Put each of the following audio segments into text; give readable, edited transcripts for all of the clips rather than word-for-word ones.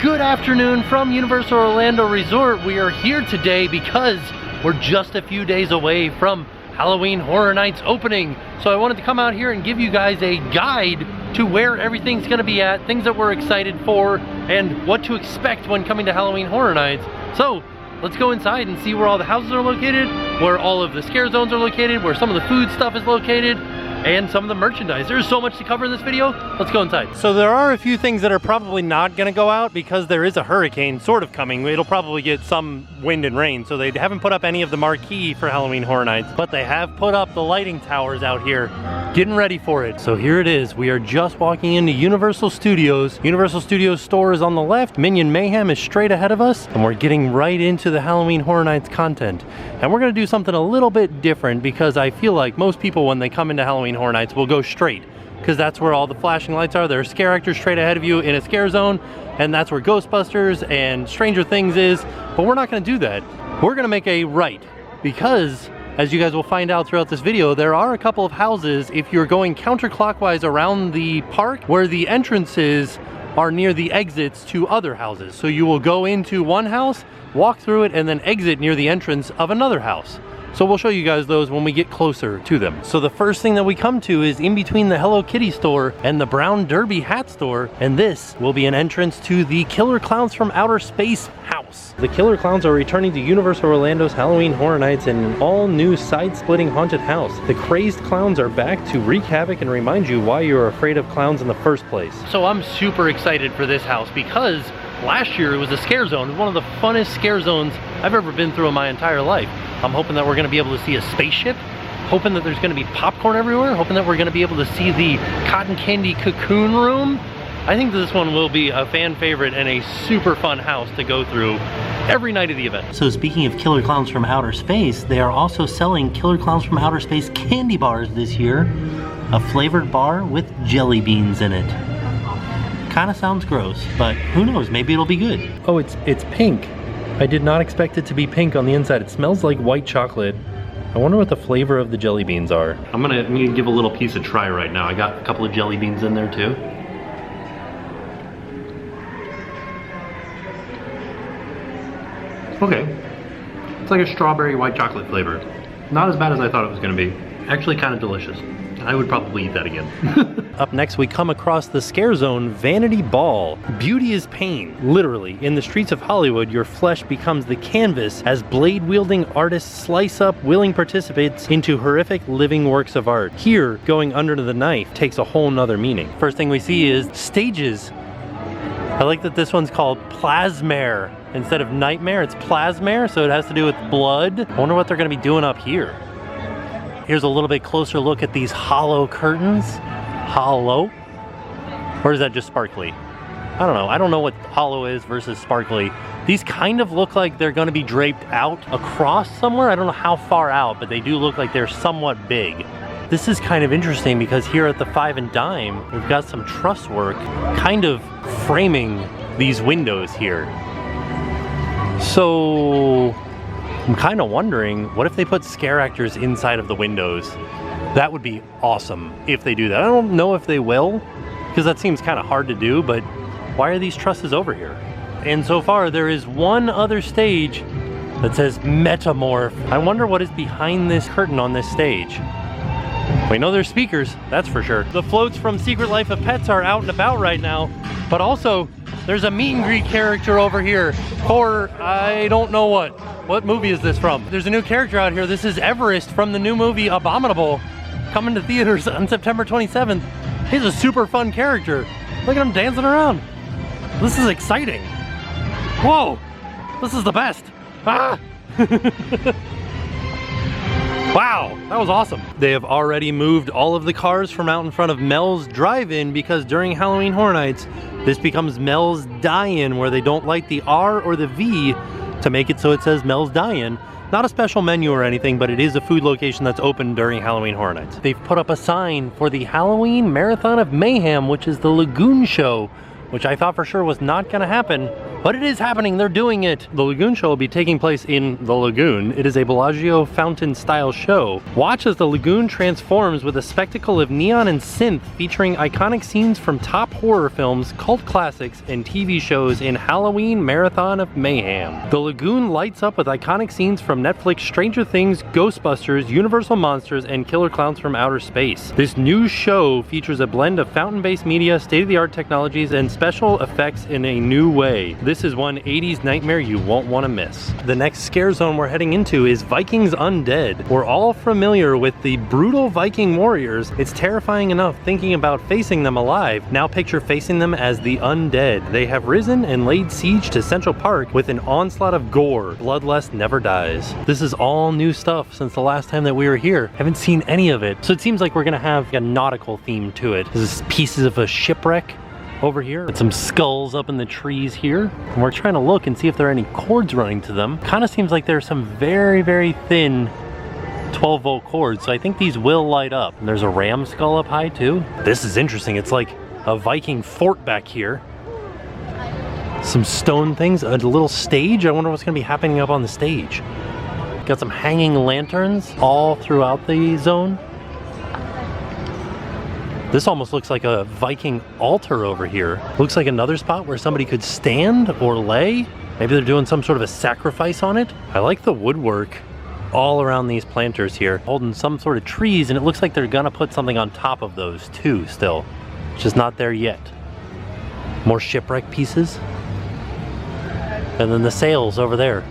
Good afternoon from Universal Orlando Resort. We are here today because we're just a few days away from Halloween Horror Nights opening. So I wanted to come out here and give you guys a guide to where everything's gonna be at, things that we're excited for, and what to expect when coming to Halloween Horror Nights. So let's go inside and see where all the houses are located, where all of the scare zones are located, where some of the food stuff is located, and some of the merchandise. There's so much to cover in this video. Let's go inside. So there are a few things that are probably not gonna go out because there is a hurricane sort of coming. It'll probably get some wind and rain, so they haven't put up any of the marquee for Halloween Horror Nights, but they have put up the lighting towers out here, getting ready for it. So here it is. We are just walking into Universal Studios. Universal Studios store is on the left. Minion Mayhem is straight ahead of us, and we're getting right into the Halloween Horror Nights content. And we're gonna do something a little bit different because I feel like most people, when they come into Halloween Horror Nights, will go straight because that's where all the flashing lights are. There are scare actors straight ahead of you in a scare zone, and that's where Ghostbusters and Stranger Things is. But we're not gonna do that. We're gonna make a right because, as you guys will find out throughout this video, there are a couple of houses, if you're going counterclockwise around the park, where the entrances are near the exits to other houses. So you will go into one house, walk through it, and then exit near the entrance of another house. So we'll show you guys those when we get closer to them. So the first thing that we come to is in between the Hello Kitty store and the Brown Derby hat store, and this will be an entrance to the Killer Klowns from Outer Space house. The Killer Klowns are returning to Universal Orlando's Halloween Horror Nights in an all-new side-splitting haunted house. The crazed clowns are back to wreak havoc and remind you why you're afraid of clowns in the first place. So I'm super excited for this house because last year it was a scare zone, one of the funnest scare zones I've ever been through in my entire life. I'm hoping that we're gonna be able to see a spaceship, hoping that there's gonna be popcorn everywhere, hoping that we're gonna be able to see the cotton candy cocoon room. I think this one will be a fan favorite and a super fun house to go through every night of the event. So speaking of Killer Klowns from Outer Space, they are also selling Killer Klowns from Outer Space candy bars this year. A flavored bar with jelly beans in it. Kinda sounds gross, but who knows, maybe it'll be good. Oh, it's pink. I did not expect it to be pink on the inside. It smells like white chocolate. I wonder what the flavor of the jelly beans are. I'm gonna give a little piece a try right now. I got a couple of jelly beans in there too. Okay, it's like a strawberry white chocolate flavor. Not as bad as I thought it was gonna be. Actually kind of delicious. I would probably eat that again. Up next, we come across the scare zone, Vanity Ball. Beauty is pain. Literally, in the streets of Hollywood, your flesh becomes the canvas as blade-wielding artists slice up willing participants into horrific living works of art. Here, going under the knife takes a whole nother meaning. First thing we see is stages. I like that this one's called Plasmare. Instead of Nightmare, it's Plasmare, so it has to do with blood. I wonder what they're gonna be doing up here. Here's a little bit closer look at these hollow curtains. Hollow? Or is that just sparkly? I don't know. I don't know what hollow is versus sparkly. These kind of look like they're gonna be draped out across somewhere. I don't know how far out, but they do look like they're somewhat big. This is kind of interesting because here at the 5 and Dime, we've got some truss work kind of framing these windows here. So I'm kind of wondering, what if they put scare actors inside of the windows? That would be awesome if they do that. I don't know if they will, because that seems kind of hard to do, but why are these trusses over here? And so far, there is one other stage that says Metamorph. I wonder what is behind this curtain on this stage. We know there's speakers, that's for sure. The floats from Secret Life of Pets are out and about right now, but also there's a meet and greet character over here for I don't know what. What movie is this from? There's a new character out here. This is Everest from the new movie Abominable, coming to theaters on September 27th. He's a super fun character. Look at him dancing around. This is exciting. Whoa, this is the best. Ah! Wow, that was awesome. They have already moved all of the cars from out in front of Mel's Drive-In because during Halloween Horror Nights, this becomes Mel's Die-In, where they don't light the R or the V to make it so it says Mel's Die-In. Not a special menu or anything, but it is a food location that's open during Halloween Horror Nights. They've put up a sign for the Halloween Marathon of Mayhem, which is the Lagoon Show, which I thought for sure was not gonna happen. but it is happening. They're doing it. The Lagoon show will be taking place in the Lagoon. It is a Bellagio fountain style show. Watch as the Lagoon transforms with a spectacle of neon and synth featuring iconic scenes from top horror films, cult classics, and TV shows in Halloween Marathon of Mayhem. The Lagoon lights up with iconic scenes from Netflix, Stranger Things, Ghostbusters, Universal Monsters, and Killer Klowns from Outer Space. This new show features a blend of fountain-based media, state-of-the-art technologies, and special effects in a new way. This is one 80s nightmare you won't want to miss. The next scare zone we're heading into is Vikings Undead. We're all familiar with the brutal Viking warriors. It's terrifying enough thinking about facing them alive. Now picture facing them as the undead. They have risen and laid siege to Central Park with an onslaught of gore. Bloodlust never dies. This is all new stuff since the last time that we were here. Haven't seen any of it. So it seems like we're gonna have a nautical theme to it. This is pieces of a shipwreck over here, and some skulls up in the trees here. And we're trying to look and see if there are any cords running to them. Kind of seems like there's some very, very thin 12-volt cords, so I think these will light up. And there's a ram skull up high too. This is interesting. It's like a Viking fort back here. Some stone things, a little stage. I wonder what's gonna be happening up on the stage. Got some hanging lanterns all throughout the zone. This almost looks like a Viking altar over here. Looks like another spot where somebody could stand or lay. Maybe they're doing some sort of a sacrifice on it. I like the woodwork all around these planters here, holding some sort of trees, and it looks like they're gonna put something on top of those too still. It's just not there yet. More shipwreck pieces. And then the sails over there.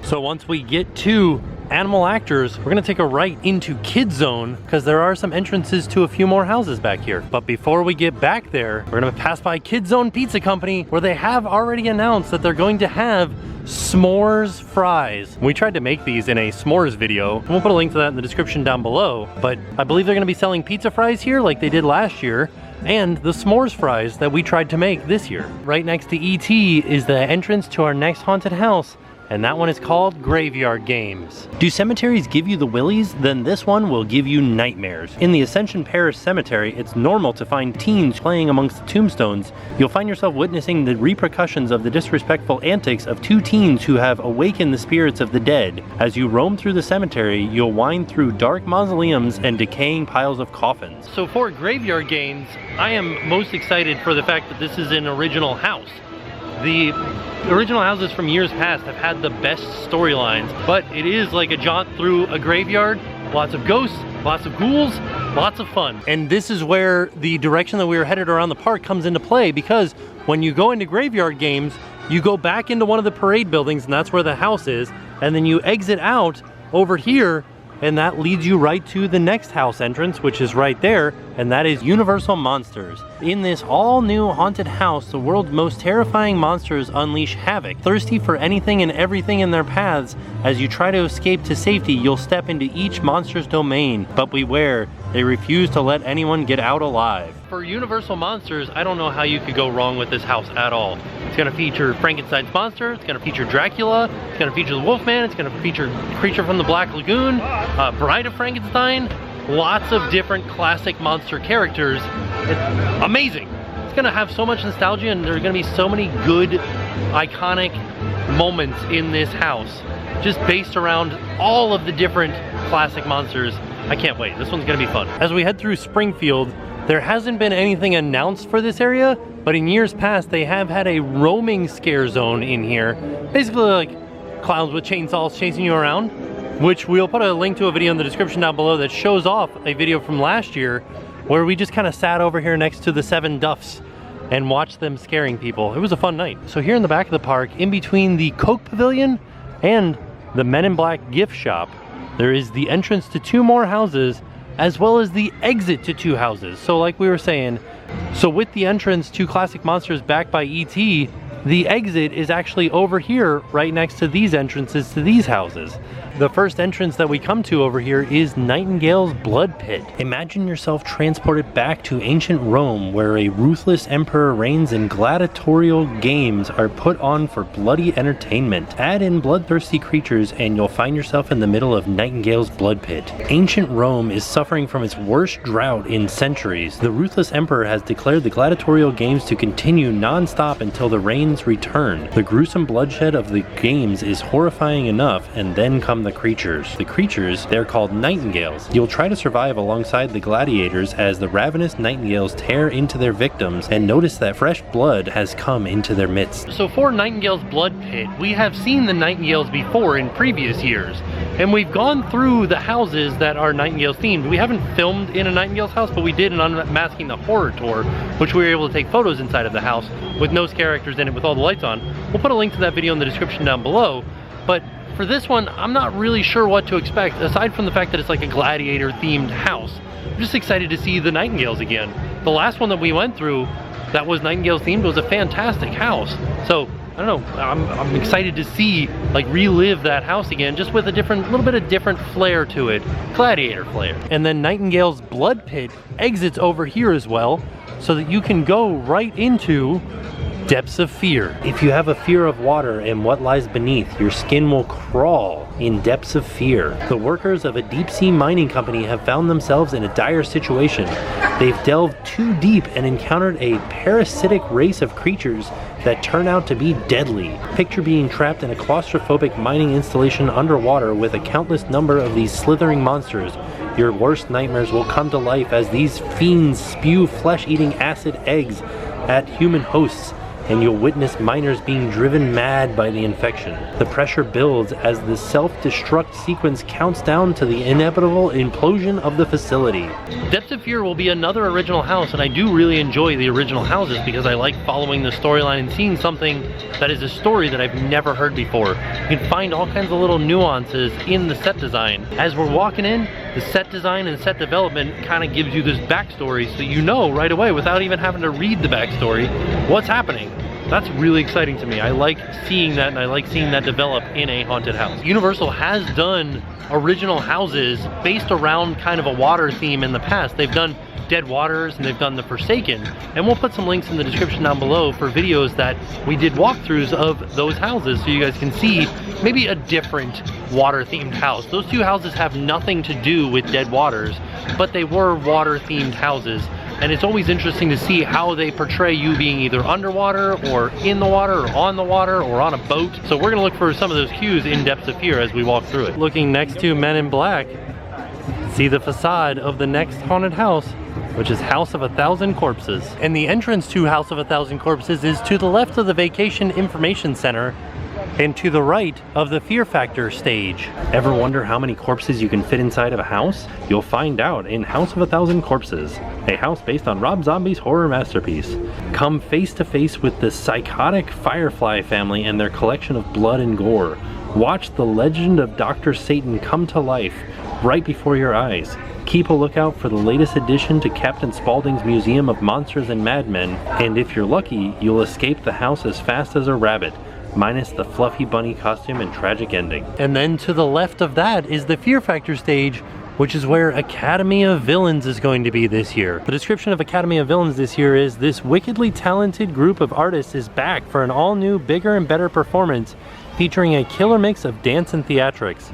So once we get to Animal Actors, we're gonna take a right into Kids Zone because there are some entrances to a few more houses back here. But before we get back there, we're gonna pass by Kids Zone Pizza Company where they have already announced that they're going to have s'mores fries. We tried to make these in a s'mores video. We'll put a link to that in the description down below, but I believe they're gonna be selling pizza fries here like they did last year, and the s'mores fries that we tried to make this year. Right next to E.T. is the entrance to our next haunted house, and that one is called Graveyard Games. Do cemeteries give you the willies? Then this one will give you nightmares. In the Ascension Parish Cemetery, it's normal to find teens playing amongst the tombstones. You'll find yourself witnessing the repercussions of the disrespectful antics of two teens who have awakened the spirits of the dead. As you roam through the cemetery, you'll wind through dark mausoleums and decaying piles of coffins. So for Graveyard Games, I am most excited for the fact that this is an original house. The original houses from years past have had the best storylines, but it is like a jaunt through a graveyard. Lots of ghosts, lots of ghouls, lots of fun. And this is where the direction that we were headed around the park comes into play, because when you go into Graveyard Games, you go back into one of the parade buildings, and that's where the house is, and then you exit out over here, and that leads you right to the next house entrance, which is right there, and that is Universal Monsters. In this all-new haunted house, the world's most terrifying monsters unleash havoc. Thirsty for anything and everything in their paths, as you try to escape to safety, you'll step into each monster's domain. But beware, they refuse to let anyone get out alive. For Universal Monsters, I don't know how you could go wrong with this house at all. It's gonna feature Frankenstein's monster, it's gonna feature Dracula, it's gonna feature the Wolfman, it's gonna feature Creature from the Black Lagoon, Bride of Frankenstein, lots of different classic monster characters. It's amazing. It's gonna have so much nostalgia, and there's gonna be so many good, iconic moments in this house, just based around all of the different classic monsters. I can't wait. This one's gonna be fun. As we head through Springfield, there hasn't been anything announced for this area, but in years past, they have had a roaming scare zone in here. Basically like clowns with chainsaws chasing you around, which we'll put a link to a video in the description down below that shows off a video from last year where we just kind of sat over here next to the 7 Duffs and watched them scaring people. It was a fun night. So here in the back of the park, in between the Coke Pavilion and the Men in Black gift shop, there is the entrance to 2 more houses, as well as the exit to 2 houses. So like we were saying, so with the entrance to Classic Monsters backed by E.T., the exit is actually over here right next to these entrances to these houses. The first entrance that we come to over here is Nightingale's Blood Pit. Imagine yourself transported back to ancient Rome, where a ruthless emperor reigns and gladiatorial games are put on for bloody entertainment. Add in bloodthirsty creatures and you'll find yourself in the middle of Nightingale's Blood Pit. Ancient Rome is suffering from its worst drought in centuries. The ruthless emperor has declared the gladiatorial games to continue non-stop until the rains return. The gruesome bloodshed of the games is horrifying enough, and then come the creatures. The creatures, they're called nightingales. You'll try to survive alongside the gladiators as the ravenous nightingales tear into their victims, and notice that fresh blood has come into their midst. So for Nightingale's Blood Pit, we have seen the nightingales before in previous years, and we've gone through the houses that are nightingales themed. We haven't filmed in a nightingale's house, but we did an Unmasking the Horror tour, which we were able to take photos inside of the house with no characters in it with all the lights on. We'll put a link to that video in the description down below. But for this one, I'm not really sure what to expect, aside from the fact that it's like a gladiator themed house. I'm just excited to see the nightingales again. The last one that we went through that was nightingales themed was a fantastic house. So I don't know, I'm excited to see, like, relive that house again, just with a little bit of different flair to it, gladiator flair. And then Nightingale's Blood Pit exits over here as well, so that you can go right into Depths of Fear. If you have a fear of water and what lies beneath, your skin will crawl in depths of fear. The workers of a deep-sea mining company have found themselves in a dire situation. They've delved too deep and encountered a parasitic race of creatures that turn out to be deadly. Picture being trapped in a claustrophobic mining installation underwater with a countless number of these slithering monsters. Your worst nightmares will come to life as these fiends spew flesh-eating acid eggs at human hosts, and you'll witness miners being driven mad by the infection. The pressure builds as the self-destruct sequence counts down to the inevitable implosion of the facility. Depths of Fear will be another original house, and I do really enjoy the original houses because I like following the storyline and seeing something that is a story that I've never heard before. You can find all kinds of little nuances in the set design. As we're walking in, the set design and set development kind of gives you this backstory, so you know right away, without even having to read the backstory, what's happening. That's really exciting to me. I like seeing that, and I like seeing that develop in a haunted house. Universal has done original houses based around kind of a water theme in the past. They've done Dead Waters and they've done The Forsaken, and we'll put some links in the description down below for videos that we did walkthroughs of those houses, so you guys can see maybe a different water themed house. Those two houses have nothing to do with Dead Waters, but they were water themed houses. And it's always interesting to see how they portray you being either underwater or in the water or on the water or on a boat. So we're gonna look for some of those cues in Depths of Fear as we walk through it. Looking next to Men in Black, see the facade of the next haunted house, which is House of a Thousand Corpses. And the entrance to House of a Thousand Corpses is to the left of the Vacation Information Center and to the right of the Fear Factor stage. Ever wonder how many corpses you can fit inside of a house? You'll find out in House of a Thousand Corpses, a house based on Rob Zombie's horror masterpiece. Come face to face with the psychotic Firefly family and their collection of blood and gore. Watch the legend of Dr. Satan come to life right before your eyes. Keep a lookout for the latest addition to Captain Spaulding's Museum of Monsters and Madmen, and if you're lucky, you'll escape the house as fast as a rabbit, minus the fluffy bunny costume and tragic ending. And then to the left of that is the Fear Factor stage, which is where Academy of Villains is going to be this year. The description of Academy of Villains this year is, this wickedly talented group of artists is back for an all-new, bigger and better performance featuring a killer mix of dance and theatrics.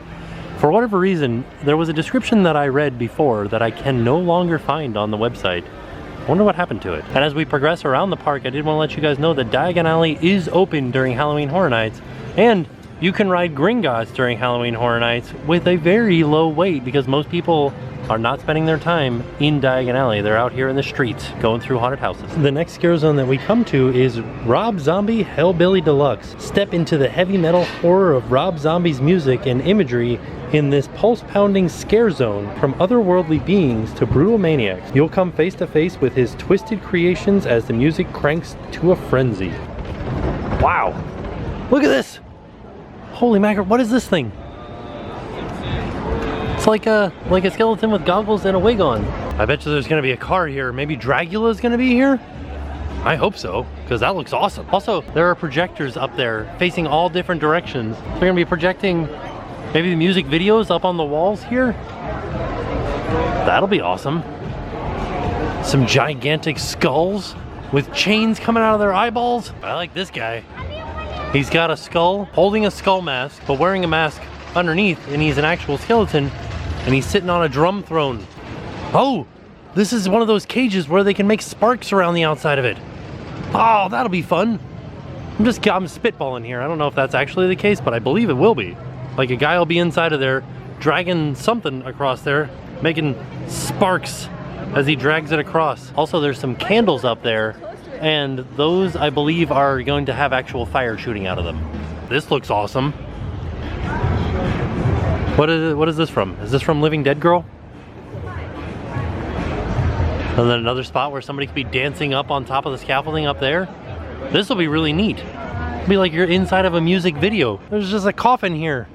For whatever reason, there was a description that I read before that I can no longer find on the website. I wonder what happened to it. And as we progress around the park, I did want to let you guys know that Diagon Alley is open during Halloween Horror Nights, and you can ride Gringotts during Halloween Horror Nights with a very low wait, because most people are not spending their time in Diagon Alley. They're out here in the streets going through haunted houses. The next scare zone that we come to is Rob Zombie Hellbilly Deluxe. Step into the heavy metal horror of Rob Zombie's music and imagery in this pulse-pounding scare zone. From otherworldly beings to brutal maniacs, you'll come face to face with his twisted creations as the music cranks to a frenzy. Wow! Look at this! Holy mackerel, what is this thing? It's like a skeleton with goggles and a wig on. I bet you there's gonna be a car here. Maybe Dracula's gonna be here? I hope so, because that looks awesome. Also, there are projectors up there facing all different directions. They're gonna be projecting Maybe the music videos up on the walls here? That'll be awesome. Some gigantic skulls with chains coming out of their eyeballs. I like this guy. He's got a skull, holding a skull mask, but wearing a mask underneath, and he's an actual skeleton, and he's sitting on a drum throne. Oh, this is one of those cages where they can make sparks around the outside of it. Oh, that'll be fun. I'm spitballing here. I don't know if that's actually the case, but I believe it will be. Like a guy will be inside of there, dragging something across there, making sparks as he drags it across. Also, there's some candles up there, and those I believe are going to have actual fire shooting out of them. This looks awesome. What is this from? Is this from Living Dead Girl? And then another spot where somebody could be dancing up on top of the scaffolding up there. This will be really neat. It'll be like you're inside of a music video. There's just a coffin here.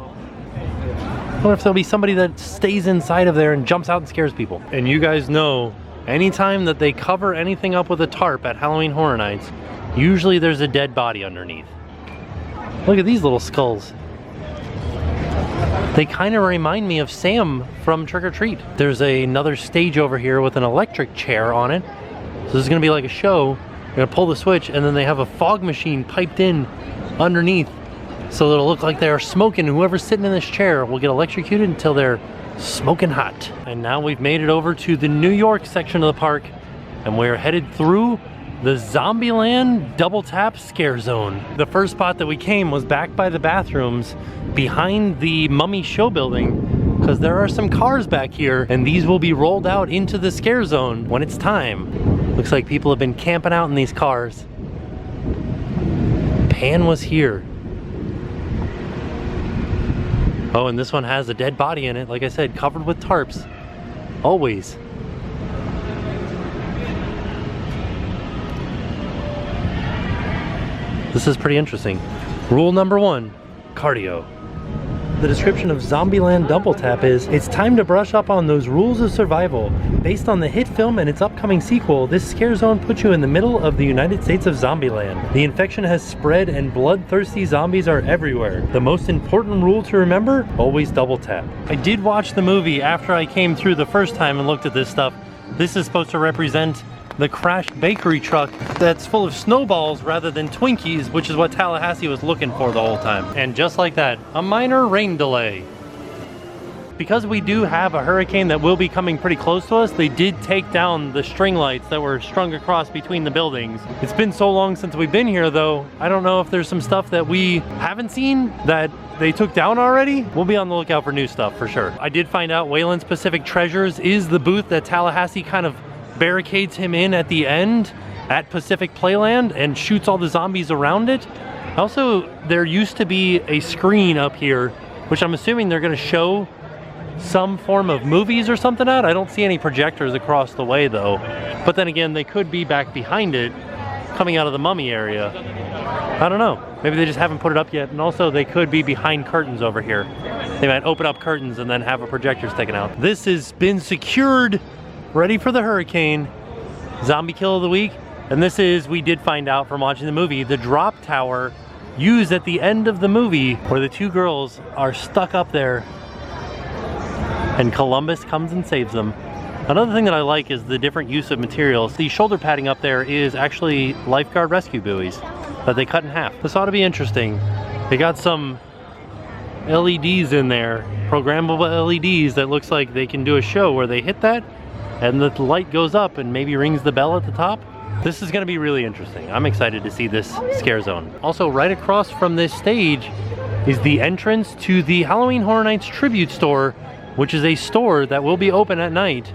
I wonder if there'll be somebody that stays inside of there and jumps out and scares people. And you guys know, anytime that they cover anything up with a tarp at Halloween Horror Nights, usually there's a dead body underneath. Look at these little skulls. They kind of remind me of Sam from Trick or Treat. There's another stage over here with an electric chair on it. So this is gonna be like a show. You're gonna pull the switch and then they have a fog machine piped in underneath. So it'll look like they're smoking. Whoever's sitting in this chair will get electrocuted until they're smoking hot. And now we've made it over to the New York section of the park, and we're headed through the Zombieland Double Tap Scare Zone. The first spot that we came was back by the bathrooms behind the Mummy Show building, because there are some cars back here, and these will be rolled out into the scare zone when it's time. Looks like people have been camping out in these cars. Pan was here. Oh, and this one has a dead body in it, like I said, covered with tarps. Always. This is pretty interesting. Rule number 1, cardio. The description of Zombieland Double Tap is, it's time to brush up on those rules of survival. Based on the hit film and its upcoming sequel, this scare zone puts you in the middle of the United States of Zombieland. The infection has spread and bloodthirsty zombies are everywhere. The most important rule to remember, always double tap. I did watch the movie after I came through the first time and looked at this stuff. This is supposed to represent the crashed bakery truck that's full of snowballs rather than Twinkies, which is what Tallahassee was looking for the whole time. And just like that, a minor rain delay. Because we do have a hurricane that will be coming pretty close to us, they did take down the string lights that were strung across between the buildings. It's been so long since we've been here though, I don't know if there's some stuff that we haven't seen that they took down already. We'll be on the lookout for new stuff for sure. I did find out Wayland's Pacific Treasures is the booth that Tallahassee kind of barricades him in at the end at Pacific Playland and shoots all the zombies around it. Also, there used to be a screen up here, which I'm assuming they're gonna show some form of movies or something at. I don't see any projectors across the way though. But then again, they could be back behind it, coming out of the Mummy area. I don't know. Maybe they just haven't put it up yet. And also they could be behind curtains over here. They might open up curtains and then have a projector sticking out. This has been secured, ready for the hurricane. Zombie kill of the week. And this is, we did find out from watching the movie, the drop tower used at the end of the movie where the two girls are stuck up there and Columbus comes and saves them. Another thing that I like is the different use of materials. The shoulder padding up there is actually lifeguard rescue buoys that they cut in half. This ought to be interesting. They got some LEDs in there, programmable LEDs that looks like they can do a show where they hit that and the light goes up and maybe rings the bell at the top. This is gonna be really interesting. I'm excited to see this scare zone. Also, right across from this stage is the entrance to the Halloween Horror Nights Tribute Store, which is a store that will be open at night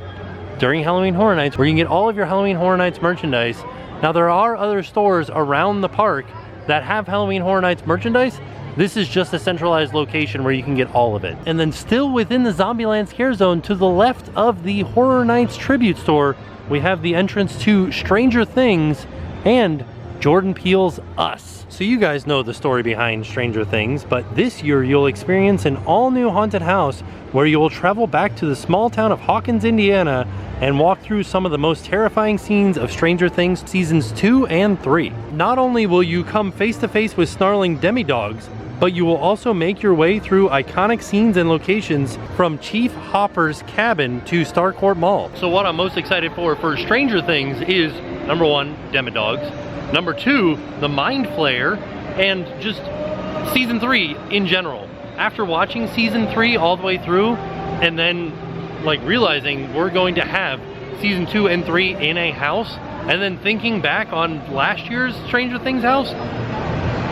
during Halloween Horror Nights where you can get all of your Halloween Horror Nights merchandise. Now, there are other stores around the park that have Halloween Horror Nights merchandise. This is just a centralized location where you can get all of it. And then still within the Zombieland Scare Zone, to the left of the Horror Nights Tribute Store, we have the entrance to Stranger Things and Jordan Peele's Us. So you guys know the story behind Stranger Things, but this year you'll experience an all-new haunted house where you will travel back to the small town of Hawkins, Indiana, and walk through some of the most terrifying scenes of Stranger Things seasons 2 and 3. Not only will you come face to face with snarling demi-dogs, but you will also make your way through iconic scenes and locations from Chief Hopper's cabin to Starcourt Mall. So what I'm most excited for Stranger Things is, number one, Demodogs, number two, the Mind Flayer, and just season 3 in general. After watching season 3 all the way through, and then like realizing we're going to have season 2 and 3 in a house, and then thinking back on last year's Stranger Things house,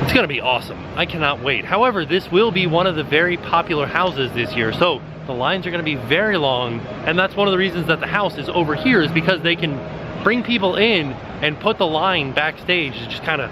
it's gonna be awesome. I cannot wait. However, this will be one of the very popular houses this year, so the lines are gonna be very long, and that's one of the reasons that the house is over here, is because they can bring people in and put the line backstage. It's just kind of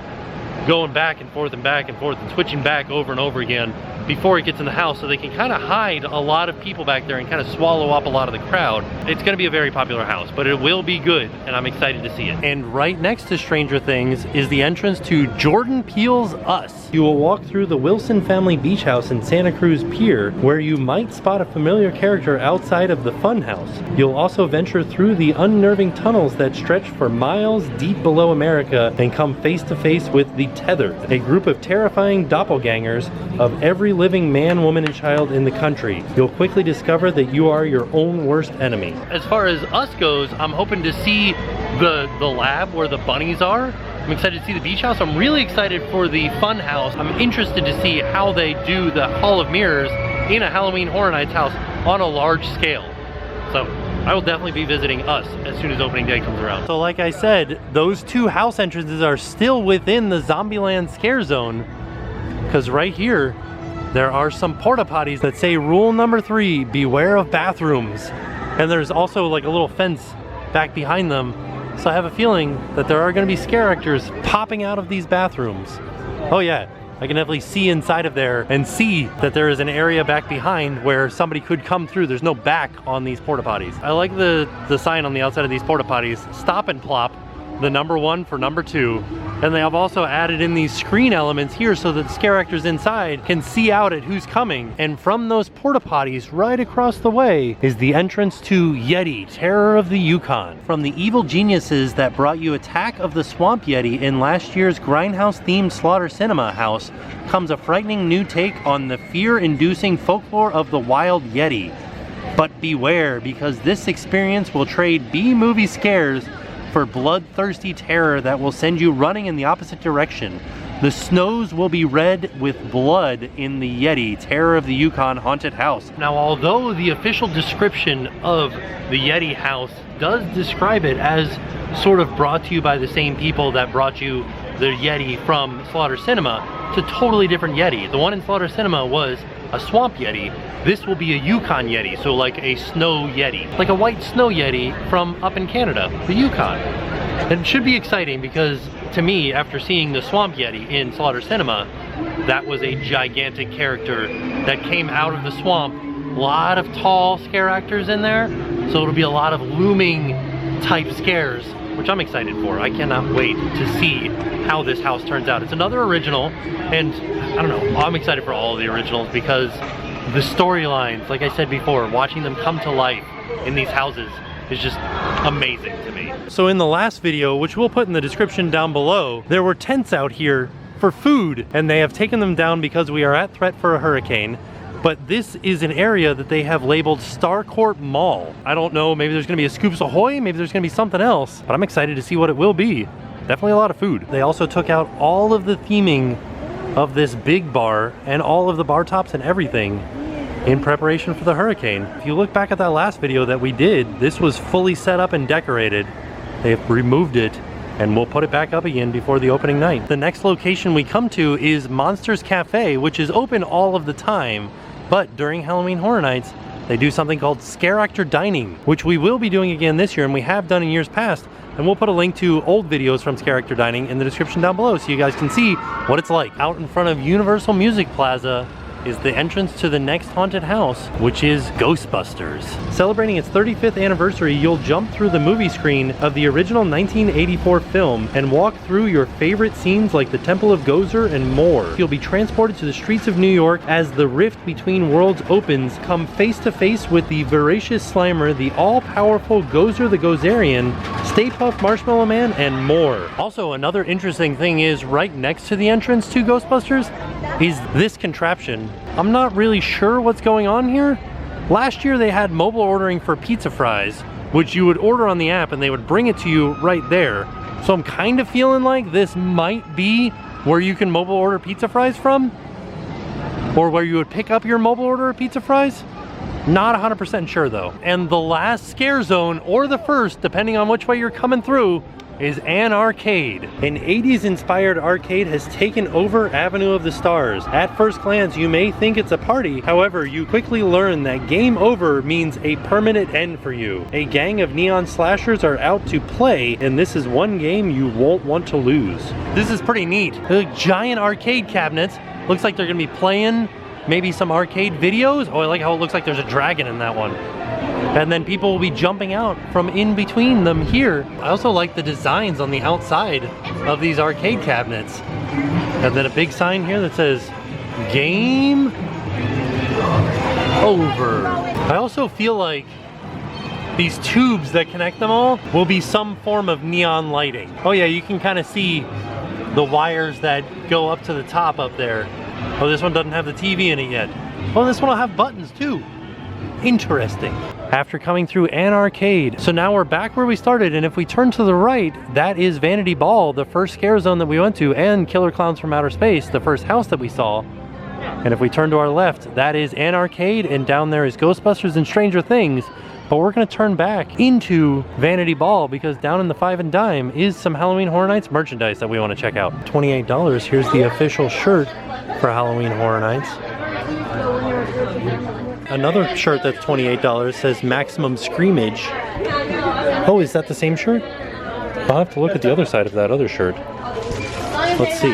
going back and forth and back and forth and switching back over and over again before it gets in the house, so they can kind of hide a lot of people back there and kind of swallow up a lot of the crowd. It's going to be a very popular house, but it will be good, and I'm excited to see it. And right next to Stranger Things is the entrance to Jordan Peele's Us. You will walk through the Wilson family beach house in Santa Cruz Pier, where you might spot a familiar character outside of the fun house. You'll also venture through the unnerving tunnels that stretch for miles deep below America and come face to face with the Tethered, a group of terrifying doppelgangers of every living man, woman, and child in the country. You'll quickly discover that you are your own worst enemy. As far as Us goes, I'm hoping to see the lab where the bunnies are. I'm excited to see the beach house. I'm really excited for the fun house. I'm interested to see how they do the Hall of Mirrors in a Halloween Horror Nights house on a large scale. So I will definitely be visiting Us as soon as opening day comes around. So like I said, those two house entrances are still within the Zombieland scare zone, because right here there are some porta potties that say rule number 3, beware of bathrooms. And there's also like a little fence back behind them. So I have a feeling that there are going to be scare actors popping out of these bathrooms. Oh yeah, I can definitely see inside of there and see that there is an area back behind where somebody could come through. There's no back on these porta potties. I like the sign on the outside of these porta potties, stop and plop, the number 1 for number 2. And they have also added in these screen elements here so that the scare actors inside can see out at who's coming. And from those porta potties right across the way is the entrance to Yeti, Terror of the Yukon. From the evil geniuses that brought you Attack of the Swamp Yeti in last year's Grindhouse-themed Slaughter Cinema house comes a frightening new take on the fear-inducing folklore of the wild Yeti. But beware, because this experience will trade B-movie scares for bloodthirsty terror that will send you running in the opposite direction. The snows will be red with blood in the Yeti, Terror of the Yukon haunted house. Now, although the official description of the Yeti house does describe it as sort of brought to you by the same people that brought you the Yeti from Slaughter Cinema, it's a totally different Yeti. The one in Slaughter Cinema was a swamp Yeti. This will be a Yukon Yeti, so like a snow Yeti. Like a white snow Yeti from up in Canada, the Yukon. And it should be exciting because, to me, after seeing the swamp Yeti in Slaughter Cinema, that was a gigantic character that came out of the swamp. A lot of tall scare actors in there, so it'll be a lot of looming type scares, which I'm excited for. I cannot wait to see how this house turns out. It's another original, and I don't know, I'm excited for all of the originals because the storylines, like I said before, watching them come to life in these houses is just amazing to me. So in the last video, which we'll put in the description down below, there were tents out here for food, and they have taken them down because we are at threat for a hurricane. But this is an area that they have labeled Starcourt Mall. I don't know, maybe there's gonna be a Scoops Ahoy, maybe there's gonna be something else, but I'm excited to see what it will be. Definitely a lot of food. They also took out all of the theming of this big bar and all of the bar tops and everything in preparation for the hurricane. If you look back at that last video that we did, this was fully set up and decorated. They've removed it and we'll put it back up again before the opening night. The next location we come to is Monsters Cafe, which is open all of the time, but during Halloween Horror Nights, they do something called Scare Actor Dining, which we will be doing again this year and we have done in years past. And we'll put a link to old videos from Scare Actor Dining in the description down below so you guys can see what it's like. Out in front of Universal Music Plaza is the entrance to the next haunted house, which is Ghostbusters. Celebrating its 35th anniversary, you'll jump through the movie screen of the original 1984 film and walk through your favorite scenes like the Temple of Gozer and more. You'll be transported to the streets of New York as the rift between worlds opens. Come face to face with the voracious Slimer, the all-powerful Gozer the Gozerian, Stay Puft Marshmallow Man, and more. Also, another interesting thing is right next to the entrance to Ghostbusters, is this contraption. I'm not really sure what's going on here. Last year they had mobile ordering for pizza fries, which you would order on the app and they would bring it to you right there. So I'm kind of feeling like this might be where you can mobile order pizza fries from, or where you would pick up your mobile order of pizza fries. Not 100% sure though. And the last scare zone, or the first, depending on which way you're coming through, is an arcade. An 80s inspired arcade has taken over Avenue of the Stars. At first glance, you may think it's a party. However, you quickly learn that game over means a permanent end for you. A gang of neon slashers are out to play, and this is one game you won't want to lose. This is pretty neat. The giant arcade cabinets. Looks like they're gonna be playing maybe some arcade videos. Oh, I like how it looks like there's a dragon in that one. And then people will be jumping out from in between them here. I also like the designs on the outside of these arcade cabinets. And then a big sign here that says, game over. I also feel like these tubes that connect them all will be some form of neon lighting. Oh yeah, you can kind of see the wires that go up to the top up there. Oh, this one doesn't have the TV in it yet. Oh, this one will have buttons too. Interesting. After coming through an arcade, so now we're back where we started, and if we turn to the right, that is Vanity Ball, the first scare zone that we went to, and Killer Klowns from Outer Space, the first house that we saw. And if we turn to our left, that is an arcade, and down there is Ghostbusters and Stranger Things. But we're gonna turn back into Vanity Ball because down in the 5 and Dime is some Halloween Horror Nights merchandise that we want to check out. $28, here's the official shirt for Halloween Horror Nights. Another shirt that's $28 says Maximum Screamage. Oh, is that the same shirt? I'll have to look at the other side of that other shirt. Let's see.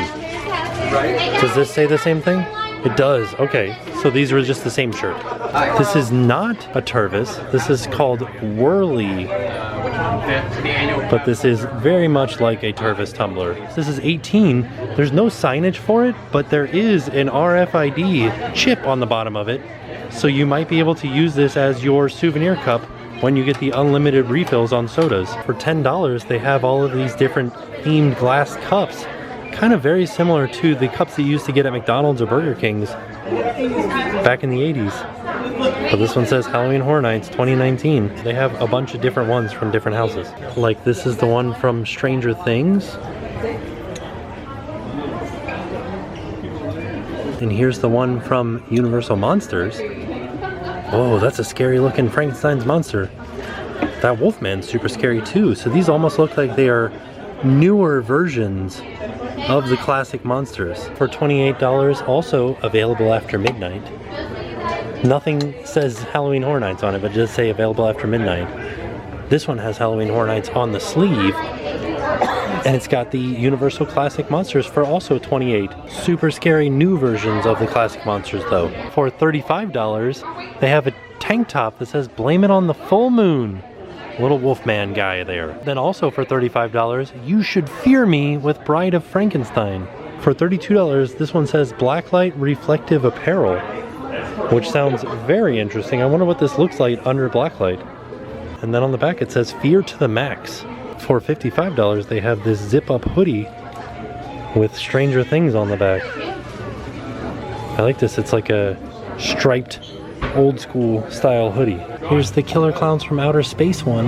Does this say the same thing? It does. Okay, so these were just the same shirt. This is not a Tervis. This is called Whirly. But this is very much like a Tervis tumbler. This is 18. There's no signage for it, but there is an RFID chip on the bottom of it. So you might be able to use this as your souvenir cup when you get the unlimited refills on sodas. For $10, they have all of these different themed glass cups, kind of very similar to the cups that you used to get at McDonald's or Burger King's back in the 80s. But this one says Halloween Horror Nights 2019. They have a bunch of different ones from different houses. Like this is the one from Stranger Things. And here's the one from Universal Monsters. Oh, that's a scary looking Frankenstein's monster. That Wolfman's super scary too. So these almost look like they are newer versions of the classic monsters. For $28, also available after midnight. Nothing says Halloween Horror Nights on it, but it does say available after midnight. This one has Halloween Horror Nights on the sleeve. And it's got the Universal Classic Monsters for also $28. Super scary new versions of the classic monsters though. For $35, they have a tank top that says Blame It on the Full Moon. Little Wolfman guy there. Then also for $35, You Should Fear Me with Bride of Frankenstein. For $32, this one says Blacklight Reflective Apparel, which sounds very interesting. I wonder what this looks like under blacklight. And then on the back it says Fear to the Max. For $55, they have this zip-up hoodie with Stranger Things on the back. I like this. It's like a striped, old-school style hoodie. Here's the Killer Klowns from Outer Space one.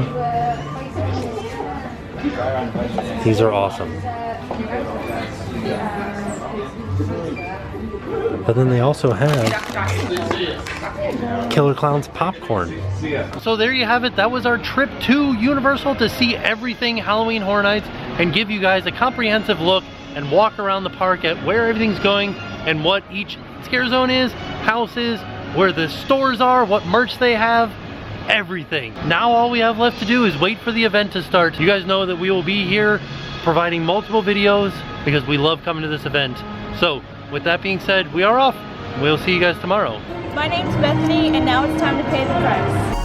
These are awesome. But then they also have Killer Klowns popcorn. So there you have it. That was our trip to Universal to see everything Halloween Horror Nights and give you guys a comprehensive look and walk around the park at where everything's going and what each scare zone is, house is, where the stores are, what merch they have, everything. Now all we have left to do is wait for the event to start. You guys know that we will be here providing multiple videos because we love coming to this event. So with that being said, we are off. We'll see you guys tomorrow. My name's Bethany, and now it's time to pay the price.